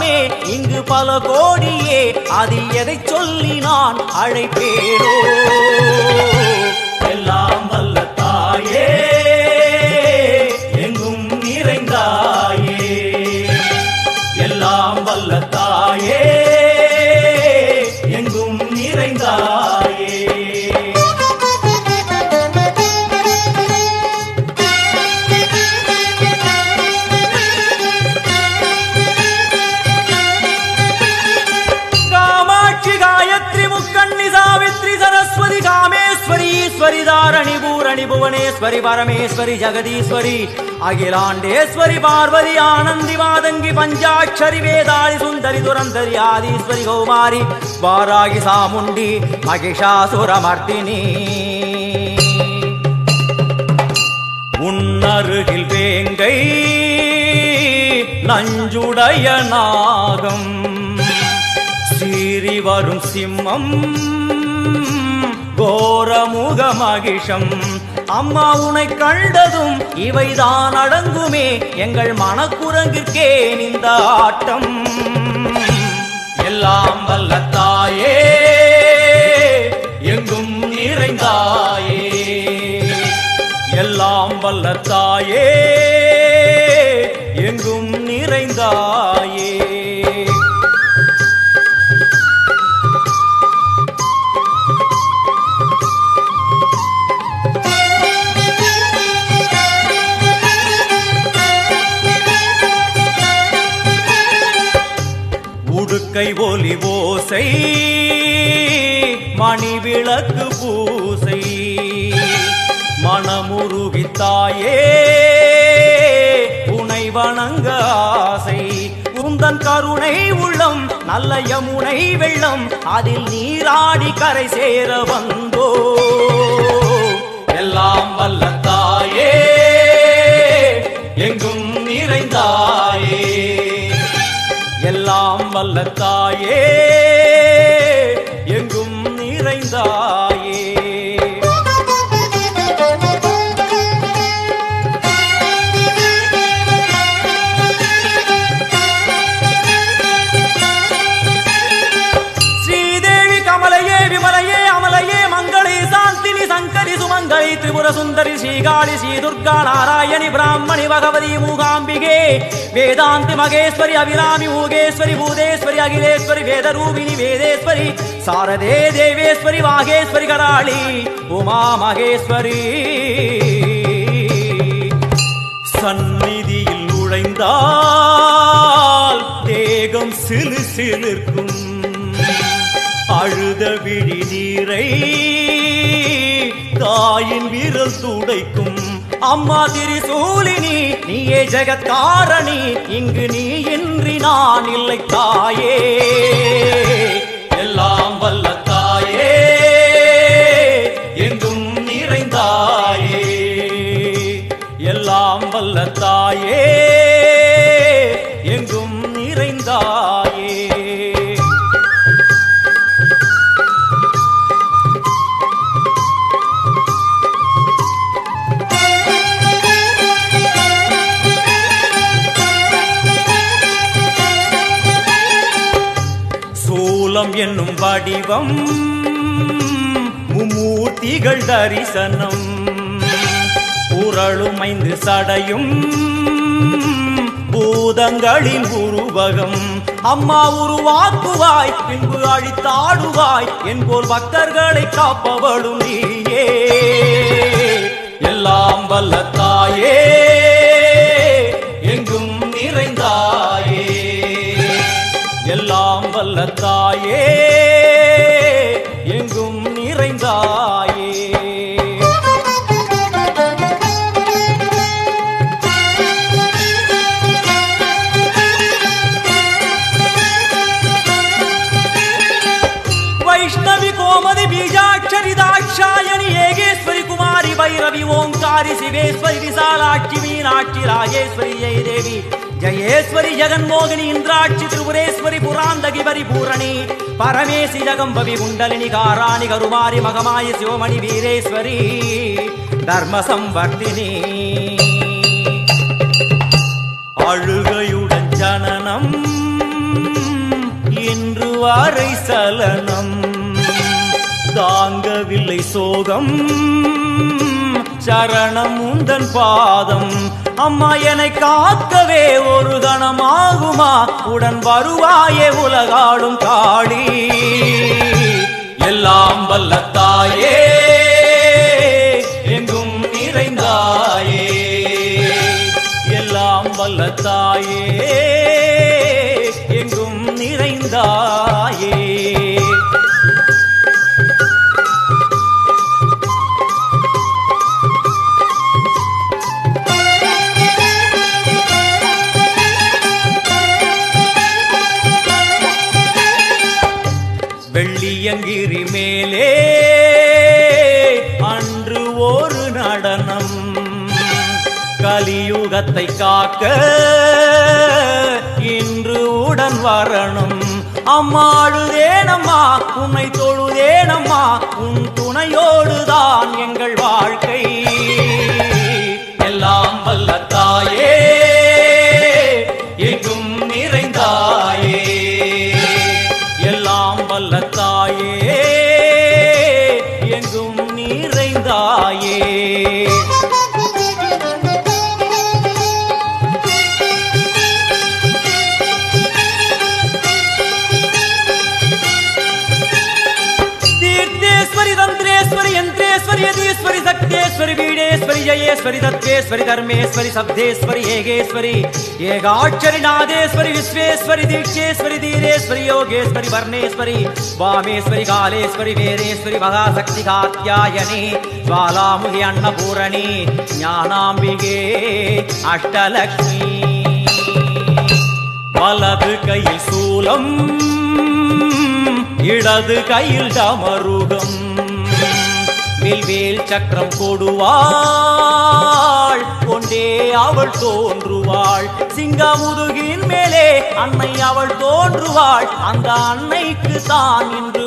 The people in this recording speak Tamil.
செல்வமே இங்கு பல கோடியே, அது எதை சொல்லி நான் அழைப்பேனோ. எல்லாம் வல்ல தாயே எங்கும் நிறைந்தாயே, எல்லாம் வல்ல தாயே எங்கும் நிறைந்தாயே. कामेश्वरी दारणि पूरणि भुवनेश्वरी परमेश्वरी जगदीश्वरी अखिलांडेश्वरी पार्वती आनंदी मादंगी पंचाक्षरी वेदाळि सुंदरी दुरंधरी आदीश्वरी कौमारी वारागी सामुंडी महिषासुरमर्दिनी. உன்னருகில் வேங்கை நஞ்சுடைய நாகம், சீறி வரும் சிம்மம் கோரமுக மகிஷம். அம்மா உனை கண்டதும் இவைதான் அடங்குமே, எங்கள் மனக்குரங்கிற்கே இந்த ஆட்டம். எல்லாம் வல்ல தாயே எங்கும் நிறைந்தாயே, எல்லாம் வல்ல தாயே எங்கும் நிறைந்தாயே. உடுக்கை ஒலி ஓசை மணி விளக்கு பூசை, மனமுருகித்தாயே உனை வணங்க ஆசை. உந்தன் கருணை உள்ளம் நல்ல யமுனை வெள்ளம், அதில் நீராடி கரை சேர வந்தோ. எல்லாம் வல்ல தாயே எங்கும் நிறைந்தாயே, எல்லாம் வல்ல தாயே எங்கும் நிறைந்தாயே. ஸ்ரீதேவி கமலையே விமலையே அமலையே மங்களே சாந்தினி சங்கரி சுமங்கலி திரிபுர சுந்தரி ஸ்ரீகாளி ஸ்ரீ துர்கா நாராயணி பிராமணி பகவதி மூகாம்பிகே வேதாந்தி மகேஸ்வரி அபிராமி மூகேஸ்வரி பூதேஸ்வரி அகிலேஸ்வரி வேதரூபிணி வேதேஸ்வரி சாரதே தேவேஸ்வரி வாகேஸ்வரி கராளி உமா மகேஸ்வரி. சந்நிதியில் நுழைந்தால் தேகம் சிலு சிலிர்க்கும், அழுத விழி நீரை தாயின் விரல் துடைக்கும். அம்மா திரிசூலினி நீயே ஜெகத்காரணி, இங்கு நீ இன்றி நான் இல்லை தாயே. எல்லாம் வல்ல தாயே எங்கும் நிறைந்தாயே, எல்லாம் வல்ல தாயே எங்கும் நிறைந்தாயே. சூலம் என்னும் வடிவம் மும்மூர்த்திகள் தரிசனம், உரளுமைந்து சடையும் பூதங்களின் உருவகம். அம்மா உருவாக்குவாய் பின்பு அழித்தாடுவாய், என்போர் பக்தர்களை காப்பவளும் நீயே. எல்லாம் வல்ல தாயே எங்கும் நிறைந்தாயே, எல்லாம் வல்ல தாயே எங்கும் நிறைந்தாயே. வைஷ்ணவி கோமதி பீஜாட்சரி தாட்சாயணி ஏகேஸ்வரி குமாரி भैरवी ओंकारी शिवेश्वरी विशालाक्षी मीनाक्षी राजेश्वरी जय देवी जयेश्वरी जगन्मोहिनी इंद्राक्षी त्रिपुरेश्वरी पुरांदगी परिपूरणी परमेशी जगंबवी कुंडलिनी काराणि करुमारी मगमायि शिवमणि वीरेश्वरी धर्म संवर्धिनी அழுகையுடன் ஜனனம் இன்று வரை சலனம் தாங்கவில்லை சோகம் சரணம் உந்தன் பாதம் அம்மா என்னை காக்கவே ஒரு கணமாகுமா உடன் வருவாயே உலகாடும் காளி எல்லாம் வல்ல தாயே எங்கும் நிறைந்தாயே எல்லாம் வல்ல தாயே எங்கும் நிறைந்தாயே வெள்ளியங்கிரி மேலே அன்று ஒரு நடனம் கலியுகத்தை காக்க இன்று உடன் வரணும் அம்மா அழுதேனம்மா உன்னை தொழுதேனம்மா உன் துணையோடுதான் எங்கள் வாழ்க்கை எல்லாம் வல்ல தாயே எங்கும் நிறைந்தாயே எல்லாம் வல்ல தாயே எங்கும் நிறைந்தாயே தீர்த்தேஸ்வரி தந்திரேஸ்வரி யந்திரேஸ்வரி யதீஸ்வரி சக்தேஸ்வரி பீடேஸ்வரி ஜயேஸ்வரி தத்வேஸ்வரி தர்மேஸ்வரி சப்தேஸ்வரி ஏகேஸ்வரி ஏகாட்சரி நாதேஸ்வரி விஸ்வேஸ்வரி தீட்சேஸ்வரி தீரேஸ்வரி யோகேஸ்வரி வர்ணேஸ்வரி வாமேஸ்வரி காலேஸ்வரி வேரேஸ்வரி மகாசக்தி காத்யாயனி ஜ்வாலாமுகி அன்னபூரணி ஞானாம்பிகே அஷ்டலக்ஷ்மி வலது கையில் சூலம் இடது கையில் டமருகம் வில்வேல் சக்கரம் கொடுவாள் கொண்டே அவள் தோன்றுவாள் சிங்கமுதுகின் மேலே அன்னை அவள் தோன்றுவாள் அந்த அன்னைக்கு தான் இன்று